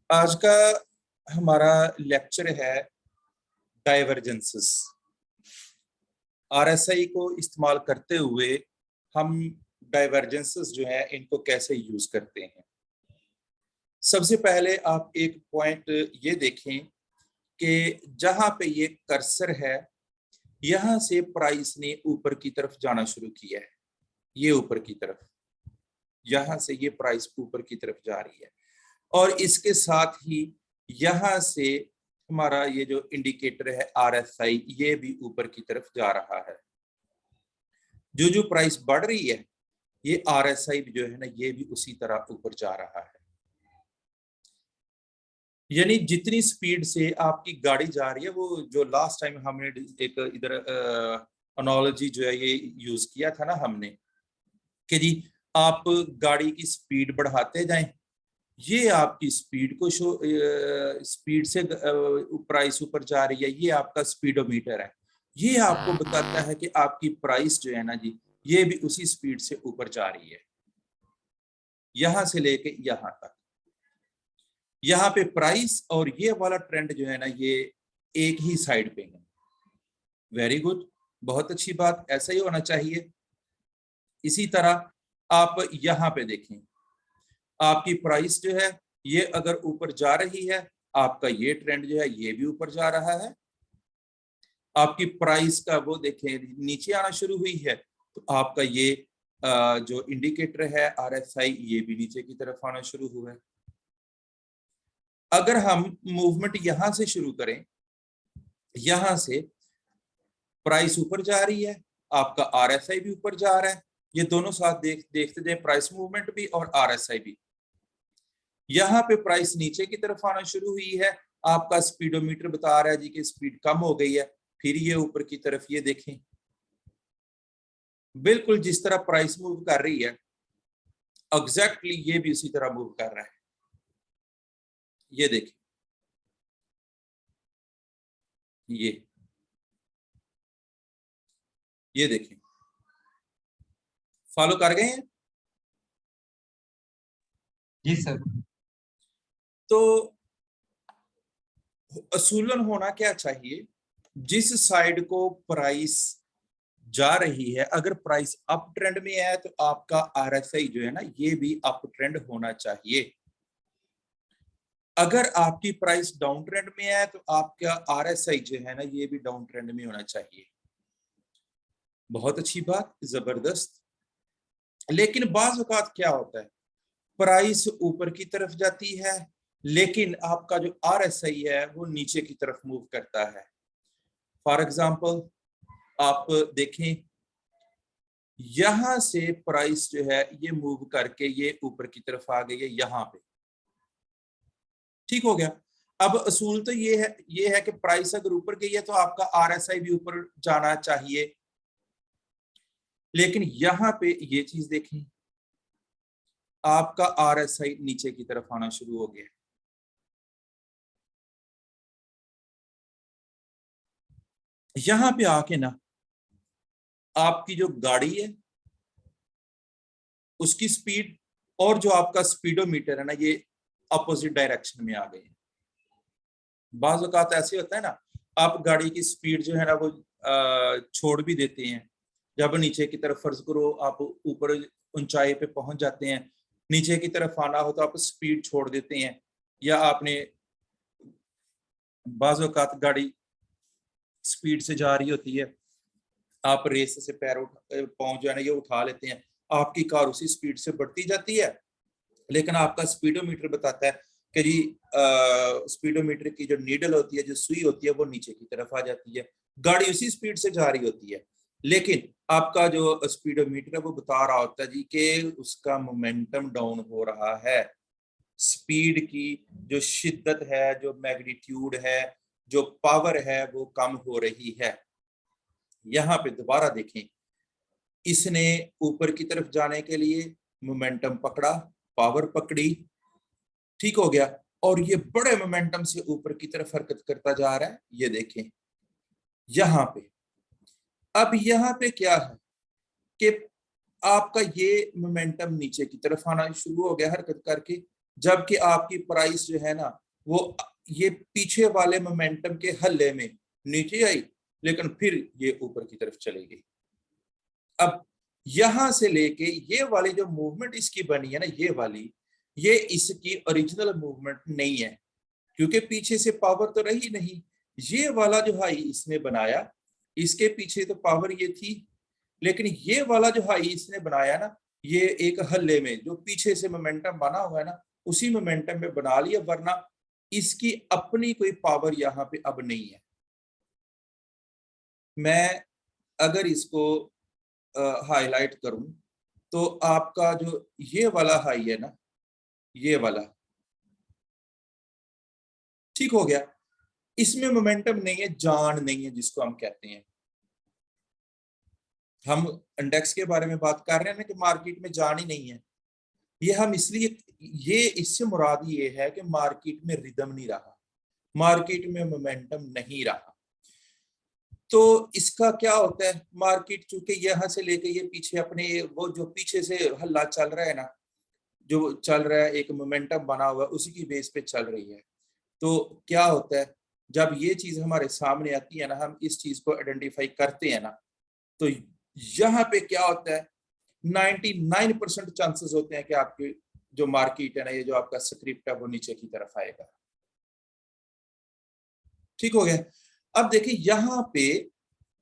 आज का हमारा लेक्चर है डाइवर्जेंसेस। आरएसआई को इस्तेमाल करते हुए हम डाइवर्जेंसेस जो है इनको कैसे यूज करते हैं। सबसे पहले आप एक पॉइंट ये देखें कि जहां पे ये कर्सर है यहां से प्राइस ने ऊपर की तरफ जाना शुरू किया है। ये ऊपर की तरफ, यहां से ये प्राइस ऊपर की तरफ जा रही है और इसके साथ ही यहां से हमारा ये जो इंडिकेटर है आरएसआई ये भी ऊपर की तरफ जा रहा है। जो प्राइस बढ़ रही है ये आरएसआई जो है ना ये भी उसी तरह ऊपर जा रहा है। यानी जितनी स्पीड से आपकी गाड़ी जा रही है, वो जो लास्ट टाइम हमने एक इधर एनालॉजी जो है ये यूज किया था ना हमने कि जी आप गाड़ी की स्पीड बढ़ाते जाएं, ये आपकी स्पीड को स्पीड से प्राइस ऊपर जा रही है, ये आपका स्पीडोमीटर है। ये आपको बताता है कि आपकी प्राइस जो है ना जी ये भी उसी स्पीड से ऊपर जा रही है, यहां से लेके यहां तक। यहाँ पे प्राइस और ये वाला ट्रेंड जो है ना ये एक ही साइड पे है। वेरी गुड, बहुत अच्छी बात, ऐसा ही होना चाहिए। इसी तरह आप यहाँ पे देखें, आपकी प्राइस जो है ये अगर ऊपर जा रही है, आपका ये ट्रेंड जो है ये भी ऊपर जा रहा है। आपकी प्राइस का वो देखें नीचे आना शुरू हुई है तो आपका ये जो इंडिकेटर है आरएसआई ये भी नीचे की तरफ आना शुरू हुआ है। अगर हम मूवमेंट यहां से शुरू करें, यहां से प्राइस ऊपर जा रही है, आपका आरएसआई भी ऊपर जा रहा है, ये दोनों साथ देखते जाए, प्राइस मूवमेंट भी और आरएसआई भी। यहाँ पे प्राइस नीचे की तरफ आना शुरू हुई है, आपका स्पीडोमीटर बता रहा है जी कि स्पीड कम हो गई है, फिर ये ऊपर की तरफ ये देखें बिल्कुल जिस तरह प्राइस मूव कर रही है एग्जैक्टली ये भी उसी तरह मूव कर रहा है। ये देखिए, ये देखें, फॉलो कर गए हैं? जी सर। तो असूलन होना क्या चाहिए, जिस साइड को प्राइस जा रही है, अगर प्राइस अप ट्रेंड में है तो आपका आरएसआई जो है ना ये भी अप ट्रेंड होना चाहिए। अगर आपकी प्राइस डाउन ट्रेंड में है तो आपका आरएसआई जो है ना ये भी डाउन ट्रेंड में होना चाहिए। बहुत अच्छी बात, जबरदस्त। लेकिन बाज़ औक़ात क्या होता है, प्राइस ऊपर की तरफ जाती है लेकिन आपका जो आरएसआई है वो नीचे की तरफ मूव करता है। फॉर एग्जांपल आप देखें, यहां से प्राइस जो है ये मूव करके ये ऊपर की तरफ आ गई है, यहां पे ठीक हो गया। अब असूल तो ये है कि प्राइस अगर ऊपर गई है तो आपका आरएसआई भी ऊपर जाना चाहिए। लेकिन यहां पे ये चीज देखें, आपका आरएसआई नीचे की तरफ आना शुरू हो गया। यहां पे आके ना आपकी जो गाड़ी है उसकी स्पीड और जो आपका स्पीडोमीटर है ना ये अपोजिट डायरेक्शन में आ गए हैं। बाज़ औक़ात ऐसे होता है ना, आप गाड़ी की स्पीड जो है ना वो छोड़ भी देते हैं। जब नीचे की तरफ फर्ज करो आप ऊपर ऊंचाई पे पहुंच जाते हैं, नीचे की तरफ आना हो तो आप स्पीड छोड़ देते हैं, या आपने बाज़ औक़ात गाड़ी स्पीड से जा रही होती है, आप रेस से पैर पाँव जो है ना ये उठा लेते हैं, आपकी कार उसी स्पीड से बढ़ती जाती है लेकिन आपका स्पीडोमीटर बताता है कि जी स्पीडोमीटर की जो नीडल होती है, जो सुई होती है वो नीचे की तरफ आ जाती है। गाड़ी उसी स्पीड से जा रही होती है लेकिन आपका जो स्पीडोमीटर है वो बता रहा होता है जी कि उसका मोमेंटम डाउन हो रहा है। स्पीड की जो शिद्दत है, जो मैग्नीट्यूड है, जो पावर है वो कम हो रही है। यहाँ पे दोबारा देखें, इसने ऊपर की तरफ जाने के लिए मोमेंटम पकड़ा, पावर पकड़ी, ठीक हो गया, और ये बड़े मोमेंटम से ऊपर की तरफ हरकत करता जा रहा है। ये देखें यहाँ पे, अब यहाँ पे क्या है कि आपका ये मोमेंटम नीचे की तरफ आना शुरू हो गया हरकत करके, जबकि आपकी प्राइस जो है ना वो ये पीछे वाले मोमेंटम के हल्ले में नीचे आई, लेकिन फिर ये ऊपर की तरफ चली गई। अब यहां से लेके ये वाली जो मूवमेंट इसकी बनी है ना, ये वाली, ये इसकी ओरिजिनल मूवमेंट नहीं है, क्योंकि पीछे से पावर तो रही नहीं। ये वाला जो हाई इसने बनाया, इसके पीछे तो पावर ये थी, लेकिन ये वाला जो हाई इसने बनाया ना, ये एक हल्ले में जो पीछे से मोमेंटम बना हुआ है ना, उसी मोमेंटम में बना लिया, वरना इसकी अपनी कोई पावर यहाँ पे अब नहीं है। मैं अगर इसको हाईलाइट करूं तो आपका जो ये वाला हाई है ना, ये वाला ठीक हो गया, इसमें मोमेंटम नहीं है, जान नहीं है जिसको हम कहते हैं। हम इंडेक्स के बारे में बात कर रहे हैं ना कि मार्केट में जान ही नहीं है, ये हम इसलिए, ये इससे मुराद ये है कि मार्केट में रिदम नहीं रहा, मार्केट में मोमेंटम नहीं रहा। तो इसका क्या होता है, मार्केट चूंकि यहां से लेके ये पीछे अपने वो जो पीछे से हल्ला चल रहा है ना, जो चल रहा है एक मोमेंटम बना हुआ है, उसी की बेस पे चल रही है। तो क्या होता है, जब ये चीज हमारे सामने आती है ना, हम इस चीज को आइडेंटिफाई करते हैं ना, तो यहाँ पे क्या होता है, 99% चांसेस होते हैं कि आपकी जो मार्केट है ना, ये जो आपका स्क्रिप्ट है वो नीचे की तरफ आएगा। ठीक हो गया। अब देखिए यहाँ पे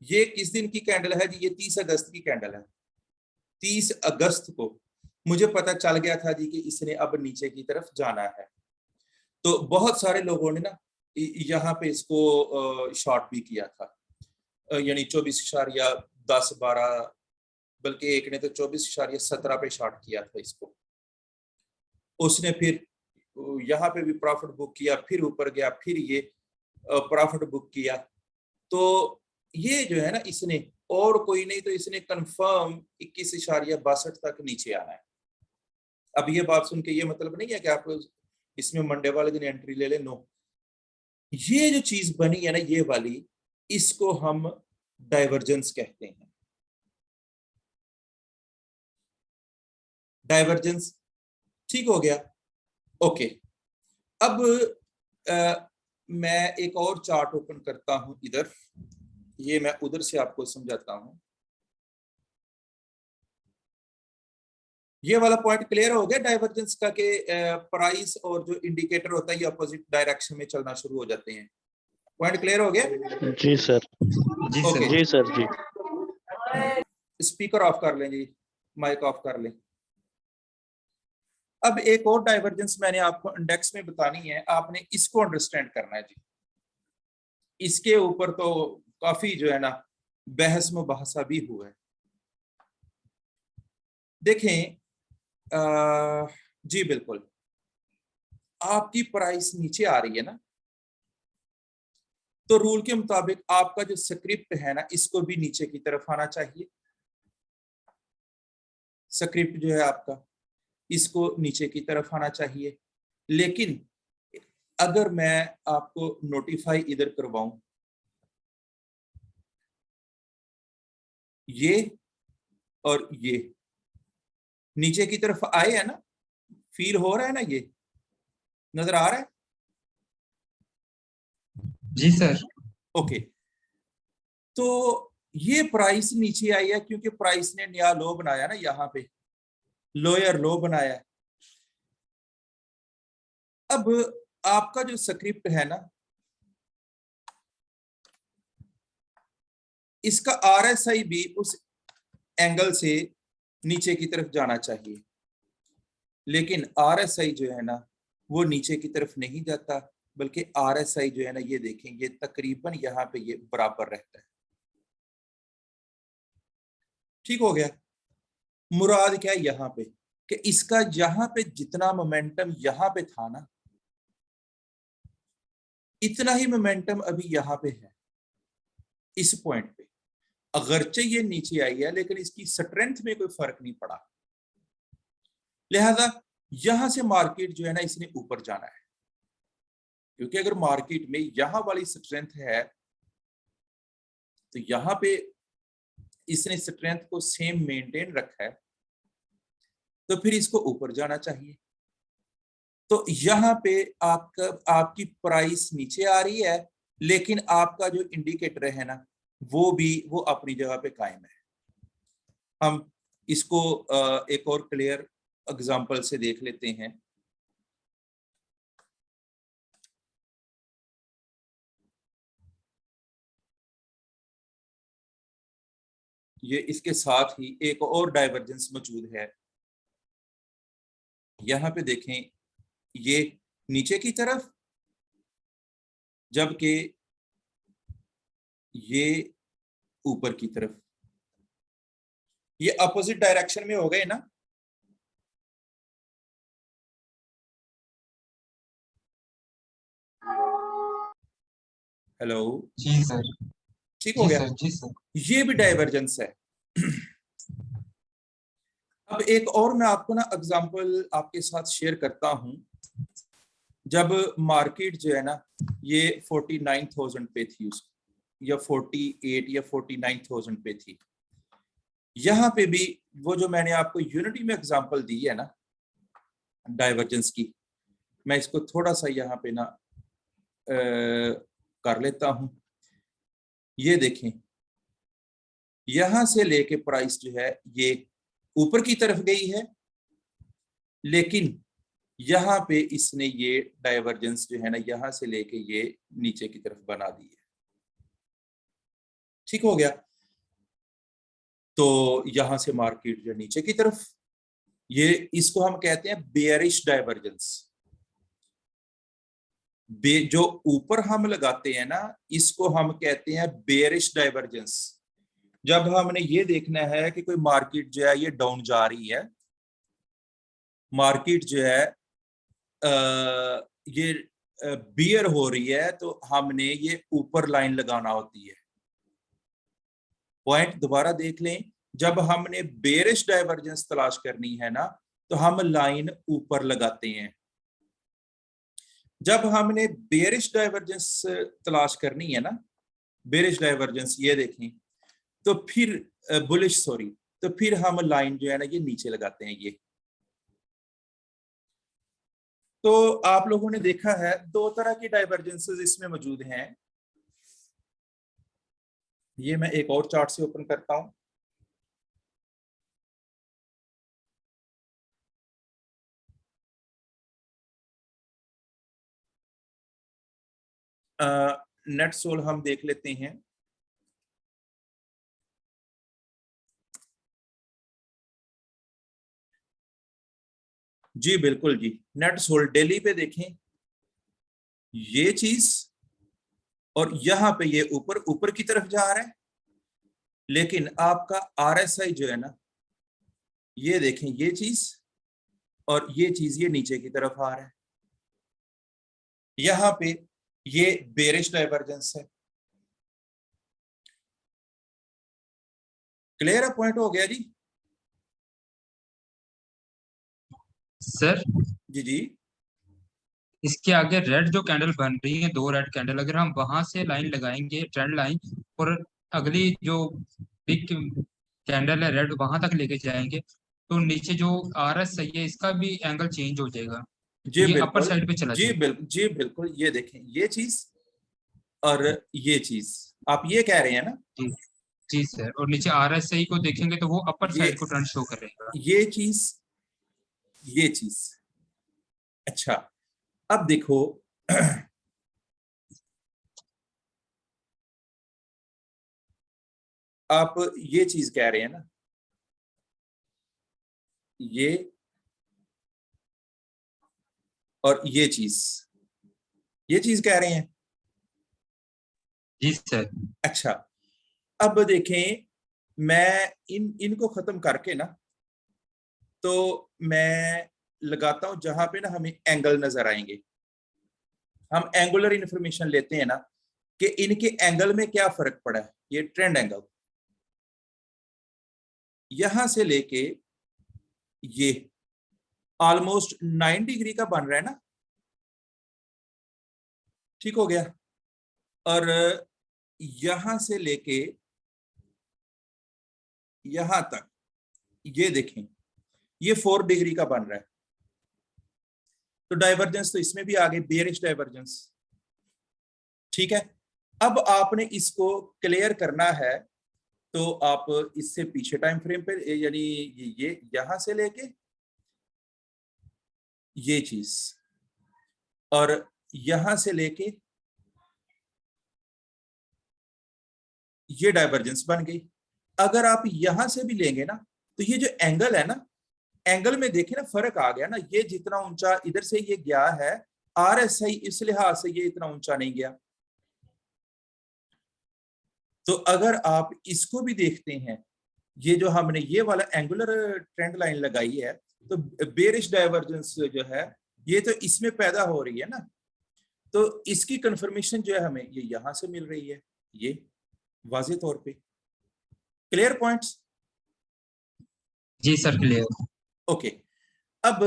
ये किस दिन की कैंडल है जी, ये 30 अगस्त की कैंडल है। 30 अगस्त को मुझे पता चल गया था जी कि इसने अब नीचे की तरफ जाना है। तो बहुत सारे लोगों ने ना यहाँ पे इसको शॉर्ट भी किया था, यानी 24.10-12, बल्कि एक ने तो 24.17 पे शॉर्ट किया था इसको। उसने फिर यहाँ पे भी प्रॉफिट बुक किया, फिर ऊपर गया, फिर ये प्रॉफिट बुक किया। तो ये जो है ना, इसने और कोई नहीं तो इसने कंफर्म 21.62 तक नीचे आना है। अब ये बात सुन के ये मतलब नहीं है कि आप इसमें मंडे वाले दिन एंट्री ले ले, नो। ये जो चीज बनी है ना, ये वाली, इसको हम डाइवर्जेंस कहते हैं। डाइवर्जेंस, ठीक हो गया। ओके। अब मैं एक और चार्ट ओपन करता हूं इधर, ये मैं उधर से आपको समझाता हूं। ये वाला पॉइंट क्लियर हो गया डाइवर्जेंस का, कि प्राइस और जो इंडिकेटर होता है ये अपोजिट डायरेक्शन में चलना शुरू हो जाते हैं। पॉइंट क्लियर हो गया? जी सर। जी ओके। सर। जी सर जी। स्पीकर ऑफ कर लें जी, माइक ऑफ कर लें। अब एक और डाइवर्जेंस मैंने आपको इंडेक्स में बतानी है, आपने इसको अंडरस्टैंड करना है जी। इसके ऊपर तो काफी जो है ना बहस मुबाहसा भी हुआ है। देखें, जी बिल्कुल, आपकी प्राइस नीचे आ रही है ना, तो रूल के मुताबिक आपका जो स्क्रिप्ट है ना, इसको भी नीचे की तरफ आना चाहिए। स्क्रिप्ट जो है आपका, इसको नीचे की तरफ आना चाहिए। लेकिन अगर मैं आपको नोटिफाई इधर करवाऊं, ये और ये नीचे की तरफ आए है ना, फील हो रहा है ना, ये नजर आ रहा है? जी सर। ओके। तो ये प्राइस नीचे आई है क्योंकि प्राइस ने नया लो बनाया ना, यहाँ पे लोअर लो बनाया है। अब आपका जो स्क्रिप्ट है ना, इसका आरएसआई भी उस एंगल से नीचे की तरफ जाना चाहिए, लेकिन आरएसआई जो है ना वो नीचे की तरफ नहीं जाता, बल्कि आरएसआई जो है ना, ये देखें, ये तकरीबन यहाँ पे ये बराबर रहता है। ठीक हो गया। मुराद क्या है यहाँ पे, कि इसका यहाँ पे जितना मोमेंटम यहाँ पे था ना, इतना ही मोमेंटम अभी यहाँ पे है इस पॉइंट पे। अगरचे ये नीचे आई है, लेकिन इसकी स्ट्रेंथ में कोई फर्क नहीं पड़ा। लिहाजा यहां से मार्केट जो है ना, इसने ऊपर जाना है, क्योंकि अगर मार्केट में यहां वाली स्ट्रेंथ है तो यहां पे इसने स्ट्रेंथ को सेम मेंटेन रखा है, तो फिर इसको ऊपर जाना चाहिए। तो यहाँ पे आपकी प्राइस नीचे आ रही है, लेकिन आपका जो इंडिकेटर है ना वो अपनी जगह पे कायम है। हम इसको एक और क्लियर एग्जांपल से देख लेते हैं। ये इसके साथ ही एक और डाइवर्जेंस मौजूद है। यहाँ पे देखें, ये नीचे की तरफ, जबकि ये ऊपर की तरफ। ये अपोजिट डायरेक्शन में हो गए ना। हेलो, जी सर। ठीक हो जी गया। सर। जी सर। ये भी डाइवर्जेंस है। अब एक और मैं आपको ना एग्जांपल आपके साथ शेयर करता हूं। जब मार्केट जो है ना ये 49,000 पे थी, या 48 या 49,000 पे थी। यहाँ पे भी वो जो मैंने आपको यूनिटी में एग्जांपल दी है ना डाइवर्जेंस की, मैं इसको थोड़ा सा यहाँ पे ना कर लेता हूं। ये देखें, यहां से लेके प्राइस जो है ये ऊपर की तरफ गई है, लेकिन यहाँ पे इसने ये डाइवर्जेंस जो है ना यहां से लेके ये नीचे की तरफ बना दी है। ठीक हो गया। तो यहां से मार्केट जो नीचे की तरफ, ये इसको हम कहते हैं बेयरिश डाइवर्जेंस। जो ऊपर हम लगाते हैं ना इसको हम कहते हैं बेयरिश डाइवर्जेंस। जब हमने ये देखना है कि कोई मार्केट जो है ये डाउन जा रही है, मार्केट जो है ये बियर हो रही है, तो हमने ये ऊपर लाइन लगाना होती है। पॉइंट दोबारा देख लें, जब हमने बेरिश डाइवर्जेंस तलाश करनी है ना तो हम लाइन ऊपर लगाते हैं। जब हमने बेरिश डाइवर्जेंस तलाश करनी है ना, बेरिश डाइवर्जेंस ये देखें, तो फिर बुलिश सॉरी, तो फिर हम लाइन जो है ना ये नीचे लगाते हैं ये। तो आप लोगों ने देखा है दो तरह की डाइवर्जेंसेस इसमें मौजूद हैं। ये मैं एक और चार्ट से ओपन करता हूं। नेट सोल हम देख लेते हैं। जी बिल्कुल जी, नेट सोल डेली पे देखें ये चीज, और यहां पे ये ऊपर ऊपर की तरफ जा रहा है, लेकिन आपका आरएसआई जो है ना ये देखें ये चीज, और ये चीज ये नीचे की तरफ आ रहा है। यहां पे ये बेरिश डाइवर्जेंस है। क्लियर है, पॉइंट हो गया जी। सर जी जी इसके आगे रेड जो कैंडल बन रही है, दो रेड कैंडल, अगर हम वहां से लाइन लगाएंगे ट्रेंड लाइन, और अगली जो बिग कैंडल है रेड वहां तक लेके जाएंगे, तो नीचे जो आर एस सही है इसका भी एंगल चेंज हो जाएगा, जी ये अपर बिल्कुल, साइड पे चला जाएगा। जी बिल्कुल, ये देखें ये चीज और ये चीज, आप ये कह रहे हैं ना। जी। जी सर, और नीचे आर एस सही को देखेंगे तो वो अपर ये साइड को ट्रेंड शो करेगा। ये चीज, ये चीज। अच्छा, अब देखो आप ये चीज कह रहे हैं ना, ये और ये चीज कह रहे हैं। जी सर। अच्छा, अब देखें, मैं इनको खत्म करके ना, तो मैं लगाता हूं जहां पे ना हमें एंगल नजर आएंगे। हम एंगुलर इंफॉर्मेशन लेते हैं ना कि इनके एंगल में क्या फर्क पड़ा है। ये ट्रेंड एंगल यहां से लेके ये ऑलमोस्ट 9 डिग्री का बन रहा है ना। ठीक हो गया। और यहां से लेके यहां तक ये देखें, ये 4 डिग्री का बन रहा है। तो डाइवर्जेंस तो इसमें भी आ गई, बेयरिश डाइवर्जेंस। ठीक है, अब आपने इसको क्लियर करना है, तो आप इससे पीछे टाइम फ्रेम पे, यानी ये यहां से लेके ये चीज, और यहां से लेके ये डाइवर्जेंस बन गई। अगर आप यहां से भी लेंगे ना, तो ये जो एंगल है ना, एंगल में देखे ना फर्क आ गया ना, ये जितना ऊंचा इधर से ये गया है RSI, इस लिहाज से ये इतना ऊंचा नहीं गया। तो अगर आप इसको भी देखते हैं, ये जो हमने ये वाला एंगुलर ट्रेंड लाइन लगाई है, तो बेरिश डाइवर्जेंस जो है ये तो इसमें पैदा हो रही है ना, तो इसकी कंफर्मेशन जो है हमें ये यहां से मिल रही है, ये वाज़े तौर पे क्लियर पॉइंट्स। जी सर, क्लियर। ओके, अब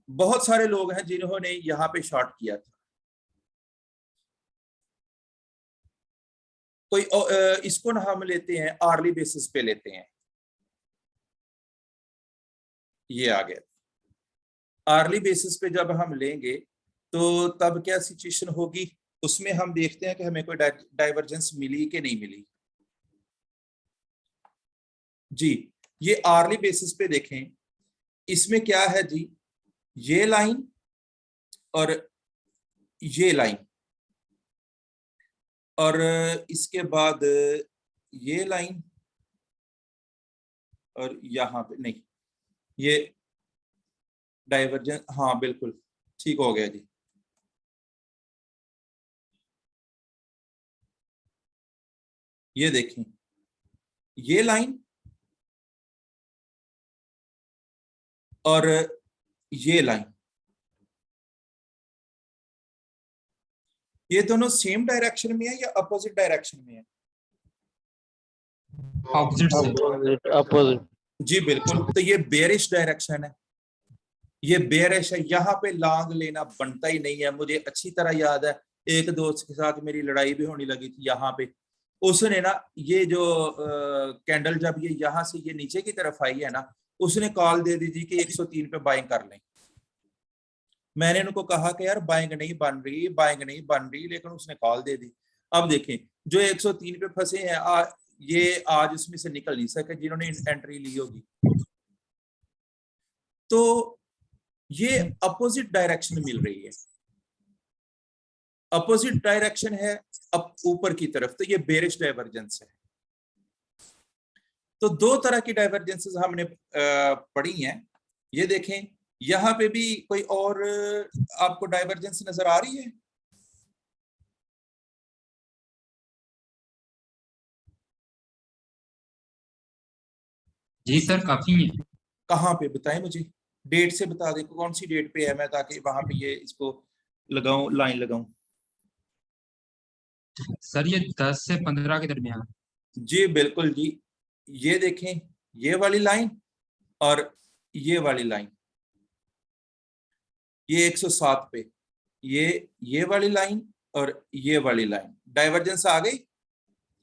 बहुत सारे लोग हैं जिन्होंने यहां पे शॉर्ट किया था। कोई इसको ना हम लेते हैं आर्ली बेसिस पे लेते हैं, ये आ गया आर्ली बेसिस पे जब हम लेंगे तो तब क्या सिचुएशन होगी, उसमें हम देखते हैं कि हमें कोई डाइवर्जेंस मिली कि नहीं मिली। जी, ये आर्ली बेसिस पे देखें, इसमें क्या है जी, ये लाइन और ये लाइन, और इसके बाद ये लाइन, और यहां पे नहीं, ये डाइवर्जेंस, हाँ बिल्कुल ठीक हो गया जी। ये देखें, ये लाइन और ये लाइन, ये दोनों सेम डायरेक्शन में है या अपोजिट डायरेक्शन में है? ऑपोजिट से। Opposite opposite. जी बिल्कुल, तो ये बेरिश डायरेक्शन है, ये बेरिश है, यहाँ पे लॉन्ग लेना बनता ही नहीं है। मुझे अच्छी तरह याद है, एक दोस्त के साथ मेरी लड़ाई भी होने लगी थी यहाँ पे, उसने ना ये जो कैंडल जब ये यहाँ से ये नीचे की तरफ आई है ना, उसने कॉल दे दी थी कि 103 पे बाइंग कर लें। मैंने उनको कहा कि यार बाइंग नहीं बन रही, बाइंग नहीं बन रही, लेकिन उसने कॉल दे दी। अब देखें, जो 103 पे फंसे हैं ये आज उसमें से निकल नहीं सके जिन्होंने एंट्री ली होगी। तो ये अपोजिट डायरेक्शन मिल रही है, अपोजिट डायरेक्शन है अब ऊपर की तरफ, तो ये बेरिश डाइवर्जेंस है। तो दो तरह की डाइवर्जेंसेस हमने पढ़ी हैं। ये देखें, यहां पे भी कोई और आपको डाइवर्जेंस नजर आ रही है? जी सर, काफी है। कहाँ पे बताएं मुझे, डेट से बता दें कौन सी डेट पे है, मैं ताकि वहां पे ये इसको लगाऊं, लाइन लगाऊं। सर ये 10 से 15 के दरमियान। जी बिल्कुल जी, ये देखें, ये वाली लाइन और ये वाली लाइन, ये 107 पे, ये वाली लाइन और ये वाली लाइन, डाइवर्जेंस आ गई,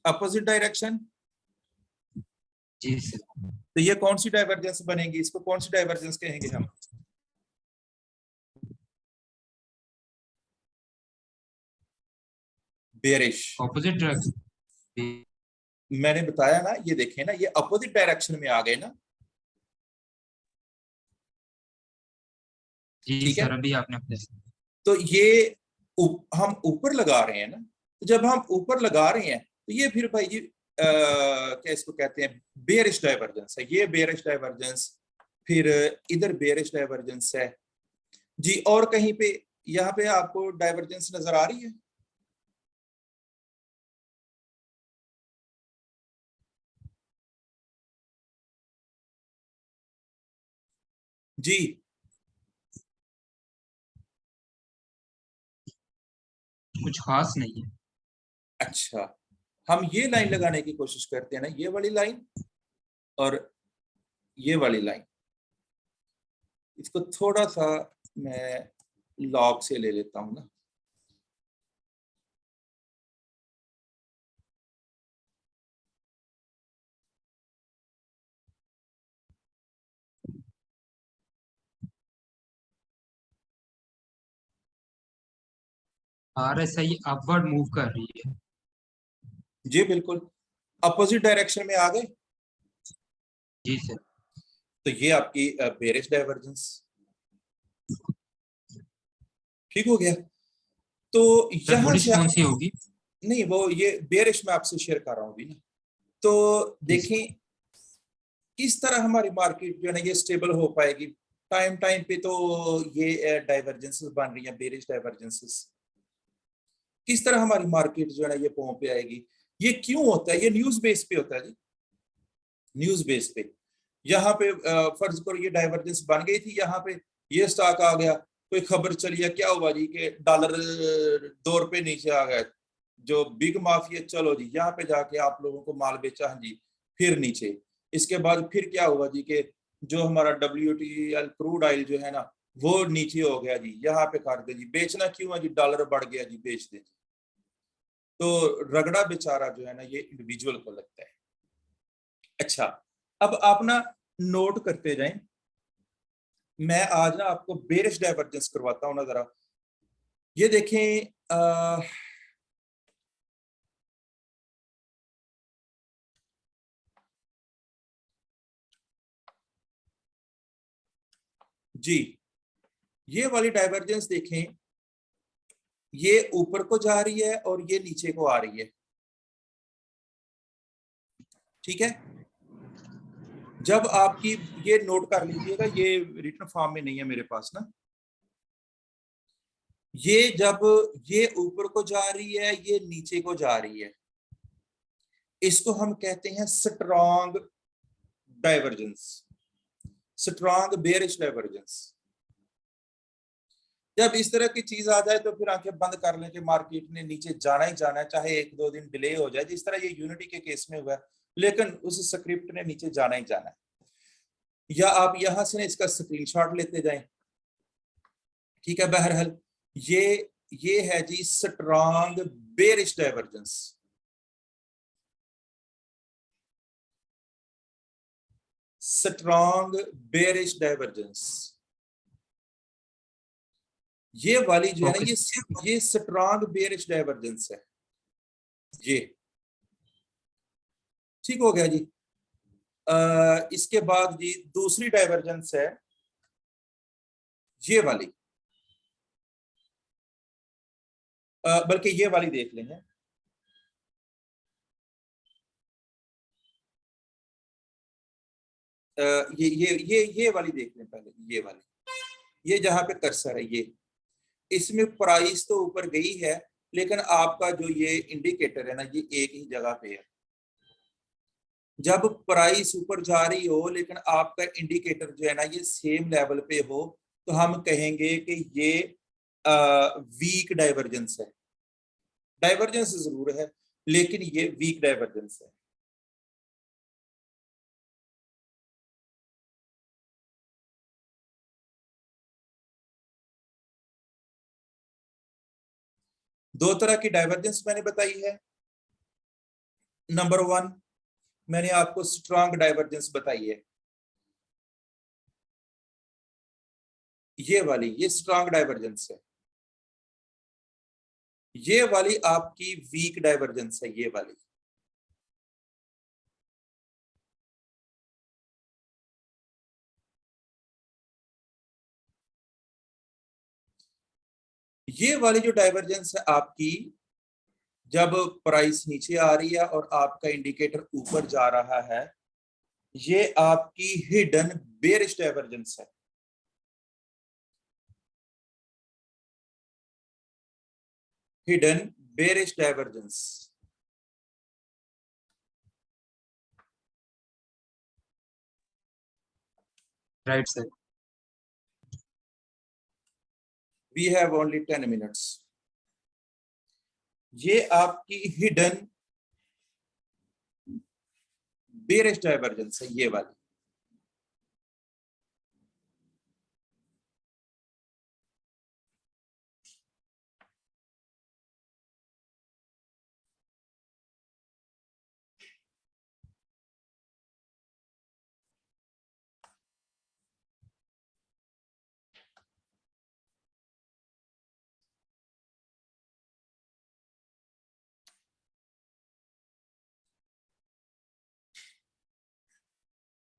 अपोजिट डायरेक्शन। जी सर। तो ये कौन सी डाइवर्जेंस बनेगी, इसको कौन सी डाइवर्जेंस कहेंगे हम? बेरिश। Opposite direction. मैंने बताया ना, ये देखें ना, ये अपोजिट डायरेक्शन में आ गए ना। जी ठीक है, सर, अभी आपने अपने। तो ये हम ऊपर लगा रहे हैं ना, तो जब हम ऊपर लगा रहे हैं तो ये फिर भाई ये क्या इसको कहते हैं, बेरिश डाइवर्जेंस है, ये बेरिश डाइवर्जेंस, फिर इधर बेरिश डाइवर्जेंस है जी। और कहीं पे यहाँ पे आपको डाइवर्जेंस नजर आ रही है? जी कुछ खास नहीं है। अच्छा, हम ये लाइन लगाने की कोशिश करते हैं ना, ये वाली लाइन और ये वाली लाइन, इसको थोड़ा सा मैं लॉग से ले लेता हूं ना। RSI अपवर्ड मूव कर रही है। जी बिल्कुल, अपोजिट डायरेक्शन में आ गए। जी सर। तो ये आपकी बेरिश डाइवर्जेंस, ठीक हो गया। तो सर यहां बुलिश से कौन सी होगी? नहीं, वो ये बेरिश मैं आपसे शेयर कर रहा हूं अभी ना। तो जी सर। देखें किस तरह हमारी मार्केट जो है ना ये स्टेबल हो पाएगी। टाइम टाइम पे तो ये डाइवर्जेंसेस बन रही हैं, बेरिश डाइवर्जेंसेस। किस तरह हमारी मार्केट जो है ना ये पहुंच पे आएगी, ये क्यों होता है? ये न्यूज बेस पे होता है जी, न्यूज बेस पे। यहाँ पे फर्ज करो ये डाइवर्जेंस बन गई थी, यहाँ पे ये स्टॉक आ गया, कोई खबर चली है, क्या हुआ जी कि डॉलर 2 रुपए नीचे आ गया, जो बिग माफिया, चलो जी यहाँ पे जाके आप लोगों को माल बेचा, हाँ जी, फिर नीचे। इसके बाद फिर क्या हुआ जी कि जो हमारा WTI क्रूड ऑयल जो है ना वो नीचे हो गया जी, यहाँ पे कर दे जी, बेचना क्यों है जी, डॉलर बढ़ गया जी, बेच दे जी। तो रगड़ा बेचारा जो है ना ये इंडिविजुअल को लगता है। अच्छा, अब आप ना नोट करते जाएं। मैं आज ना आपको बेरिश डाइवर्जेंस करवाता हूं ना जरा। ये देखें जी, ये वाली डाइवर्जेंस देखें, ये ऊपर को जा रही है और ये नीचे को आ रही है, ठीक है। जब आपकी, ये नोट कर लीजिएगा, ये रिटन फॉर्म में नहीं है मेरे पास ना। ये जब ये ऊपर को जा रही है, ये नीचे को जा रही है, इसको हम कहते हैं strong divergence, strong bearish divergence. जब इस तरह की चीज आ जाए तो फिर आंखें बंद कर लें कि मार्केट ने नीचे जाना ही जाना है, चाहे 1-2 दिन डिले हो जाए, जिस तरह ये यूनिटी के केस में हुआ है, लेकिन उस स्क्रिप्ट ने नीचे जाना ही जाना है। या आप यहां से ना इसका स्क्रीनशॉट लेते जाएं, ठीक है। बहरहाल ये ये है जी strong bearish divergence. Strong bearish divergence, ये वाली जो है ना ओके। ये स्ट्रॉन्ग बेरिश डाइवर्जेंस है ये, ठीक हो गया जी। इसके बाद जी दूसरी डाइवर्जेंस है ये वाली, बल्कि ये वाली देख लेंगे। ये वाली देख लें पहले, ये वाली, ये जहां पे कर्सर है, ये इसमें प्राइस तो ऊपर गई है, लेकिन आपका जो ये इंडिकेटर है ना ये एक ही जगह पे है। जब प्राइस ऊपर जा रही हो लेकिन आपका इंडिकेटर जो है ना ये सेम लेवल पे हो, तो हम कहेंगे कि ये वीक डाइवर्जेंस है। डाइवर्जेंस जरूर है लेकिन ये वीक डाइवर्जेंस है। दो तरह की डाइवर्जेंस मैंने बताई है। नंबर 1, मैंने आपको स्ट्रॉन्ग डाइवर्जेंस बताई है, ये वाली, ये स्ट्रॉन्ग डाइवर्जेंस है। ये वाली आपकी वीक डाइवर्जेंस है, ये वाली। ये वाली जो डाइवर्जेंस है आपकी, जब प्राइस नीचे आ रही है और आपका इंडिकेटर ऊपर जा रहा है, ये आपकी हिडन बेरिश डाइवर्जेंस है। Hidden bearish divergence. Right sir. We have only 10 minutes. ये आपकी हिडन बेरिश डाइवर्जेंस है, ये वाली।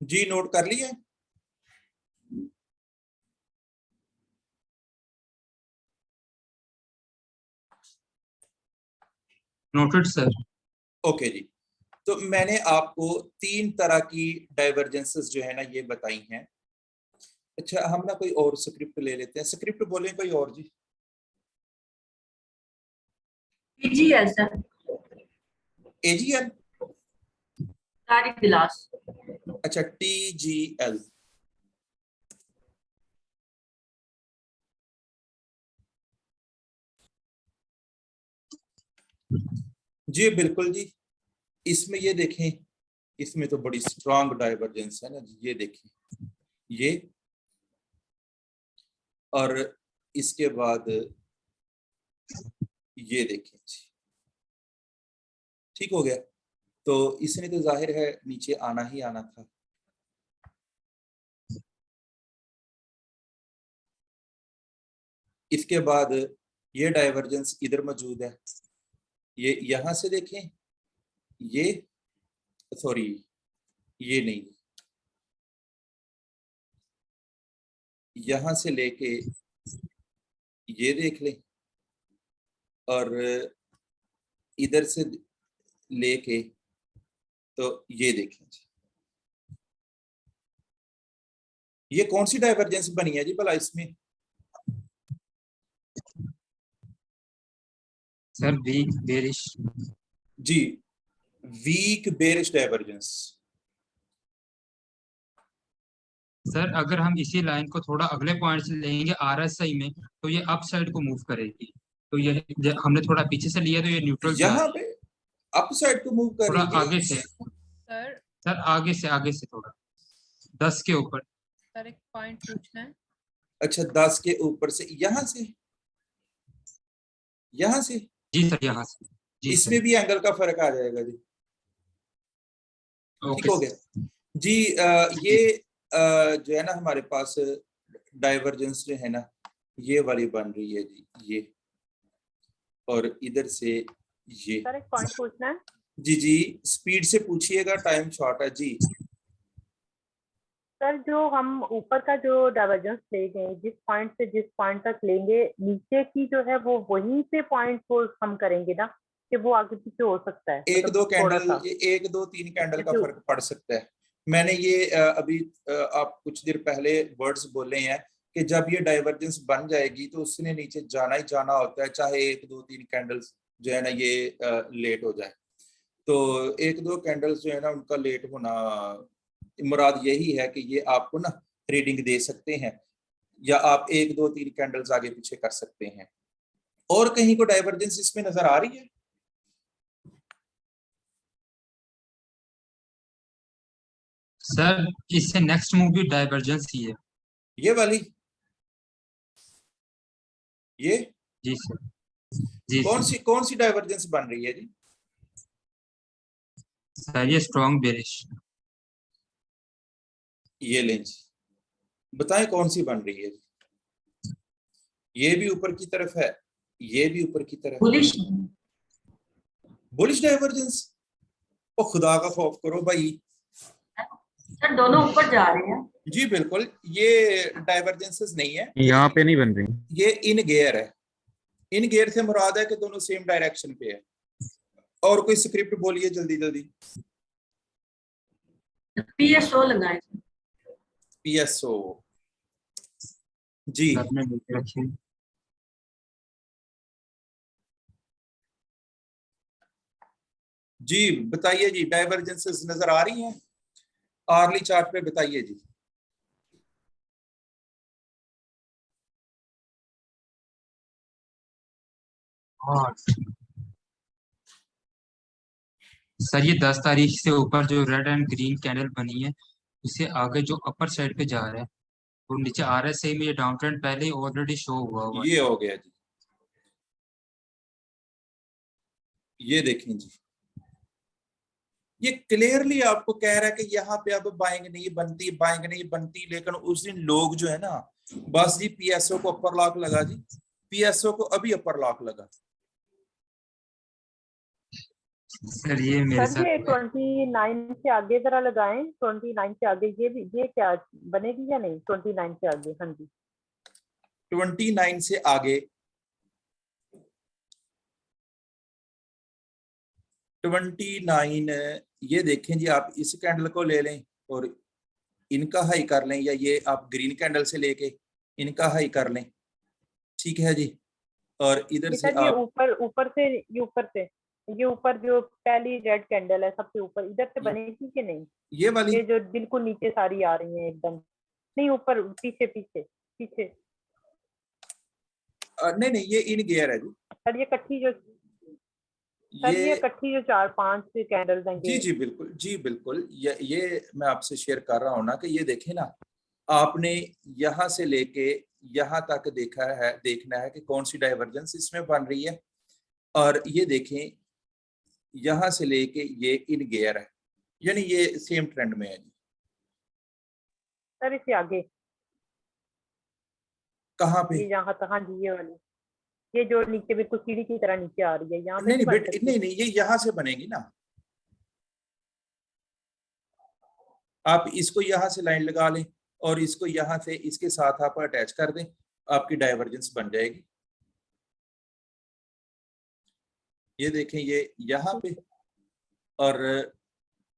जी नोट कर लिए? Noted sir. ओके जी, तो मैंने आपको 3 तरह की डाइवर्जेंसेस जो है ना ये बताई हैं। अच्छा, हम ना कोई और स्क्रिप्ट ले लेते हैं, स्क्रिप्ट बोलें कोई और जी। TGL sir. AGL? तारिक गिलास। अच्छा, TGL। जी बिल्कुल जी, इसमें ये देखें, इसमें तो बड़ी स्ट्रांग डाइवर्जेंस है ना जी, ये देखें ये, और इसके बाद ये देखें जी, ठीक हो गया। तो इसने तो जाहिर है नीचे आना ही आना था। इसके बाद ये डाइवर्जेंस इधर मौजूद है, ये यहां से देखें, ये सॉरी ये नहीं, यहां से लेके ये देख लें, और इधर से लेके तो ये देखें जी, ये कौन सी डाइवर्जेंस बनी है जी भला इसमें? Sir weak bearish. जी, वीक बेरिश डाइवर्जेंस। सर अगर हम इसी लाइन को थोड़ा अगले पॉइंट से लेंगे RSI में, तो ये अप साइड को मूव करेगी। तो ये हमने थोड़ा पीछे से लिया तो ये न्यूट्रल जा यहाँ रही है। पे अप साइड को मूव थोड़ा करेगी? आगे से सर सर, आगे से थोड़ा 10 के ऊपर। सर एक पॉइंट पूछना है। अच्छा, 10 के ऊपर से, यहाँ से, यहाँ से जी सर, यहाँ से जी इसमें सर। भी एंगल का फर्क आ जाएगा जी, ठीक ओके हो गया जी। ये जो है ना हमारे पास डाइवर्जेंस जो है ना ये वाली बन रही है जी, ये, और इधर से ये। सर एक पॉइंट पूछना है। जी जी, स्पीड से पूछिएगा, टाइम शॉर्ट है जी। सर जो हम ऊपर का जो डाइवर्जेंस ले गए, जिस पॉइंट से जिस पॉइंट तक लेंगे, नीचे की जो है वो वहीं से पॉइंट को हम करेंगे ना, कि वो आगे पीछे हो सकता है? एक मतलब दो थोड़ा कैंडल, सा 1 2 3 कैंडल का जैसे फर्क पड़ सकता है। मैंने ये अभी आप कुछ देर पहले वर्ड्स बोले हैं कि जब ये डाइवर्जेंस बन जाएगी तो उसने नीचे जाना ही जाना होता है, चाहे 1 2 3 कैंडल्स जो है ना ये लेट हो जाए। तो 1 2 कैंडल्स जो है ना उनका लेट होना, मुराद यही है कि ये आपको ना रीडिंग दे सकते हैं, या आप 1 2 3 कैंडल्स आगे पीछे कर सकते हैं। और कहीं को डाइवर्जेंस इसमें नजर आ रही है? सर इससे नेक्स्ट मूव भी डाइवर्जेंस ही है। ये वाली, ये जी सर। जी सर। कौन सी डाइवर्जेंस बन रही है जी? सर ये स्ट्रॉन्ग बेरिश। ये लें जी, बताएं कौन सी बन रही है? ये भी ऊपर की तरफ है, ये भी ऊपर की तरफ है। बुलिश। Bullish divergence? ओ खुदा का खौफ करो भाई। सर दोनों ऊपर जा रहे हैं। जी बिल्कुल, ये डाइवर्जेंसेस नहीं है, यहाँ पे नहीं बन रही। ये इन गेयर है। इन गेयर से मुराद है कि दोनों सेम डायरेक्शन पे है। और कोई स्क्रिप्ट बोलिए जल्दी जल्दी। PSO लगाए। PSO जी। सर ने लिख रखी है। जी बताइए जी, डाइवर्जेंसेस नजर आ रही हैं आर्ली चार्ट पे? बताइए जी। और सर ये 10 तारीख से ऊपर जो रेड एंड ग्रीन कैंडल बनी है, उससे आगे जो अपर साइड पे जा रहा है, और नीचे RSI में ये डाउन ट्रेंड पहले ही ऑलरेडी शो हुआ है। ये हो गया जी, ये देखें जी, ये क्लियरली आपको कह रहा है कि यहाँ पे अब बाइंग नहीं बनती, बाइंग नहीं बनती। लेकिन उस दिन लोग जो है ना, बस जी PSO को अपर लॉक लगा जी, PSO को अभी अपर लॉक लगा। सर ये मेरे सर ये साथ 29 से आगे जरा लगाएं, 29 से आगे ये क्या बनेगी या नहीं? 29 से आगे, हाँ जी 29 से आगे 29 ये देखें जी, आप इस कैंडल को ले लें और इनका हाई कर लें, या ये आप ग्रीन कैंडल से लेके इनका हाई कर लें, ठीक है जी। और इधर से सर ये आप ये ऊपर जो पहली रेड कैंडल है सबसे ऊपर, इधर से बनेगी कि नहीं? ये वाली ये जो बिल्कुल नीचे सारी आ रही हैं एकदम, नहीं ऊपर पीछे पीछे पीछे नहीं ये इन गियर है जी। सर ये इकट्ठी जो ये इकट्ठी जो 4-5 कैंडल्स हैं जी जी बिल्कुल जी बिल्कुल, ये मैं आपसे शेयर कर रहा हूँ ना कि ये देखें ना, आपने यहाँ से लेके यहाँ तक देखना है कि कौन सी डाइवर्जेंस इसमें बन रही है। और ये देखें यहाँ से लेके ये इन गियर है, यानी ये सेम ट्रेंड में है जी। सर इससे आगे कहाँ पे? ये यहाँ तक, हाँ जी ये वाली, ये जो नीचे बिल्कुल सीढ़ी की तरह नीचे आ रही है, यहाँ पे नहीं बन सकती? नहीं ये यहाँ से बनेगी ना, आप इसको यहाँ से लाइन लगा लें और इसको यहाँ से इसके साथ आप अटैच कर दें, आपकी डाइवर्जेंस बन जाएगी। ये देखें ये यहाँ पे, और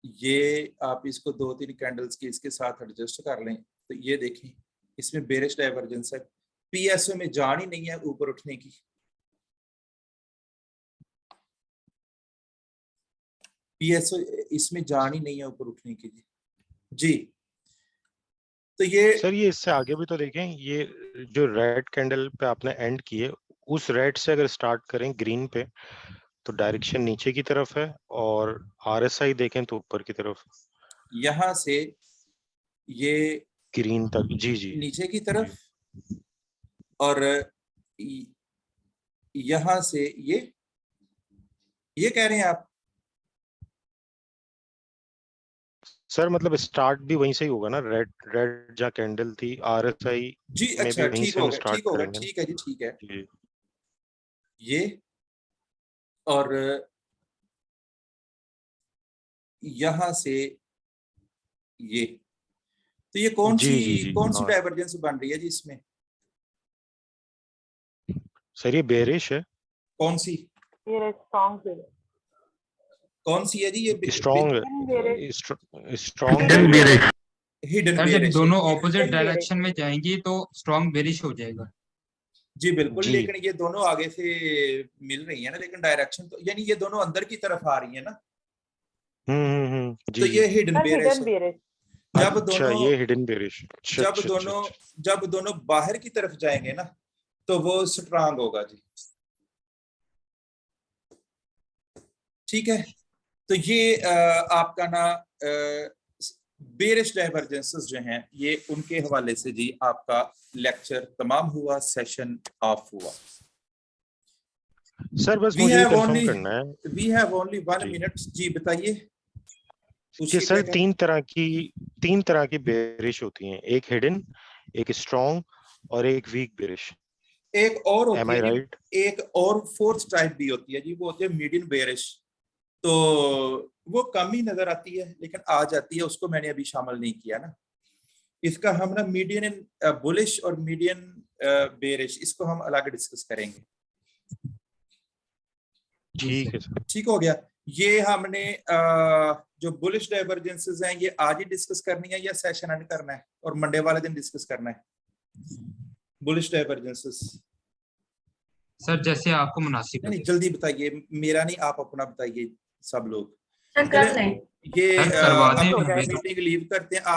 ये आप इसको 2-3 कैंडल्स के इसके साथ एडजस्ट कर लें तो ये देखें इसमें बेरिश डाइवर्जेंस है, पीएसओ में जान ही नहीं है ऊपर उठने की। पीएसओ इसमें जान ही नहीं है ऊपर उठने की जी। तो ये सर ये इससे आगे भी तो देखें, ये जो रेड कैंडल पे आपने एंड किए उस रेड से अगर स्टार्ट करें ग्रीन पे तो डायरेक्शन नीचे की तरफ है, और आरएसआई देखें तो ऊपर की तरफ, यहाँ से ये ग्रीन तक। जी जी नीचे की तरफ, और यहाँ से ये कह रहे हैं आप? सर मतलब स्टार्ट भी वहीं से ही होगा ना, रेड जहाँ कैंडल थी आरएसआई जी में अच्छा, भी वहीं ठीक से हम होगा स्टार्ट ठीक होगा, करेंगे। ठीक है जी ठीक है। जी ये और यहाँ से ये, तो ये कौन सी हाँ। डाइवर्जेंस बन रही है जी इसमें? सर ये बेरिश है। कौन सी ये स्ट्रॉन्ग कौन सी है जी? ये स्ट्रॉन्ग हिडन सर जब बेरिश दोनों ऑपोजिट डायरेक्शन में जाएंगी तो स्ट्रॉन्ग बेरिश हो जाएगा। जी बिल्कुल जी। लेकिन ये दोनों आगे से मिल रही है ना, लेकिन डायरेक्शन तो यानी ये दोनों अंदर की तरफ आ रही है ना। जी तो ये हिडन बेरिश हिडन बेरिश। जब अच्छा, दोनों ये हिडन बेरिश। जब दोनों बाहर की तरफ जाएंगे ना तो वो स्ट्रांग होगा जी, ठीक है। तो ये आपका ना बेरिश डाइवर्जेंसेस जो हैं ये उनके हवाले से जी आपका लेक्चर तमाम हुआ, सेशन ऑफ हुआ। सर बस मुझे कंफर्म करना है, वी हैव ओनली 1 मिनट। जी बताइए। कि सर तीन तरह की बेरिश होती हैं, एक हिडन, एक स्ट्रॉन्ग और एक वीक बेरिश। एक और होती है राइट? एक और फोर्थ टाइप भी होती है जी, वो होती है मीडियम बेरिश। तो वो कम ही नजर आती है लेकिन आ जाती है, उसको मैंने अभी शामिल नहीं किया ना। इसका हम ना मीडियन बुलिश और मीडियन बेरिश इसको हम अलग डिस्कस करेंगे। ठीक है सर, ठीक हो गया। ये हमने जो बुलिश डाइवर्जेंसेस हैं ये आज ही डिस्कस करनी है या सेशन एंड करना है और मंडे वाले दिन डिस्कस करना है? बुलिश डाइवर्जेंसेस सर जैसे आपको मुनासिब नहीं जल्दी बताइए, मेरा नहीं आप अपना बताइए सब लोग। कर लें। ये करवा दें। मीटिंग लीव करते हैं।